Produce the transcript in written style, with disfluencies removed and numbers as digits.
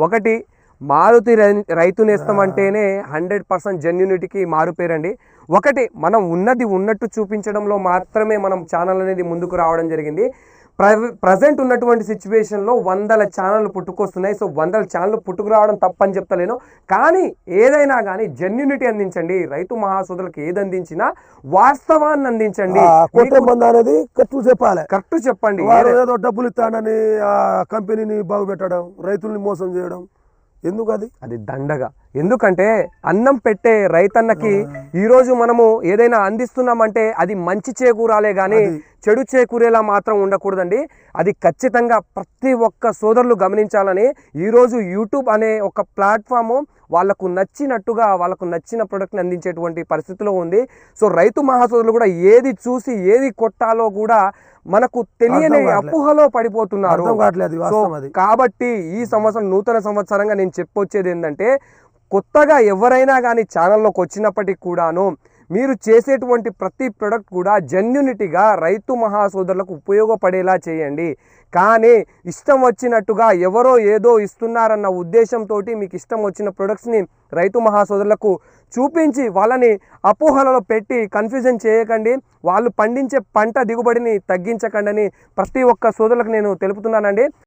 ఒకటి మారుతి రైతు నేస్తం అంటేనే 100% జెన్యూనిటీకి మారుపేరండి. ఒకటి మనం ఉన్నది ఉన్నట్టు చూపించడంలో మాత్రమే మనం ఛానల్ అనేది ముందుకు రావడం జరిగింది. ప్రజెంట్ ఉన్నటువంటి సిచ్యువేషన్లో 100 ఛానళ్ళు పుట్టుకొస్తున్నాయి. సో 100 ఛానళ్ళు పుట్టుకు రావడం తప్పని చెప్తలేను, కానీ ఏదైనా కానీ జెన్యూనిటీ అందించండి. రైతు మహాసోదరులకు ఏది అందించినా వాస్తవాన్ని అందించండి. కరెక్ట్ చెప్పండి. ఏదో డబ్బులు ఇస్తానని కంపెనీని బాగుపెట్టడం, రైతుల్ని మోసం చేయడం ఎందుకు? అది దండగా. ఎందుకంటే అన్నం పెట్టే రైతన్నకి ఈరోజు మనము ఏదైనా అందిస్తున్నామంటే అది మంచి చేకూరాలే కానీ చెడు చేకూరేలా మాత్రం ఉండకూడదండి. అది ఖచ్చితంగా ప్రతి ఒక్క సోదరులు గమనించాలని ఈరోజు యూట్యూబ్ అనే ఒక ప్లాట్ఫాము వాళ్ళకు నచ్చినట్టుగా వాళ్ళకు నచ్చిన ప్రోడక్ట్ని అందించేటువంటి పరిస్థితిలో ఉంది. సో రైతు మహాసోదరులు కూడా ఏది చూసి ఏది కొట్టాలో కూడా మనకు తెలియని అపోహలో పడిపోతున్నారు. కాబట్టి ఈ సంవత్సరం నూతన సంవత్సరంగా నేను చెప్పొచ్చేది ఏంటంటే, కొత్తగా ఎవరైనా కానీ ఛానల్లోకి వచ్చినప్పటికి కూడాను మీరు చేసేటువంటి ప్రతి ప్రోడక్ట్ కూడా జెన్యూనిటీగా రైతు మహాసోదరులకు ఉపయోగపడేలా చేయండి. కానీ ఇష్టం వచ్చినట్టుగా ఎవరో ఏదో ఇస్తున్నారన్న ఉద్దేశంతో మీకు ఇష్టం వచ్చిన ప్రొడక్ట్స్ని రైతు మహాసోదరులకు చూపించి వాళ్ళని అపోహలలో పెట్టి కన్ఫ్యూజన్ చేయకండి. వాళ్ళు పండించే పంట దిగుబడిని తగ్గించకండి అని ప్రతి ఒక్క సోదరులకు నేను తెలుపుతున్నానండి.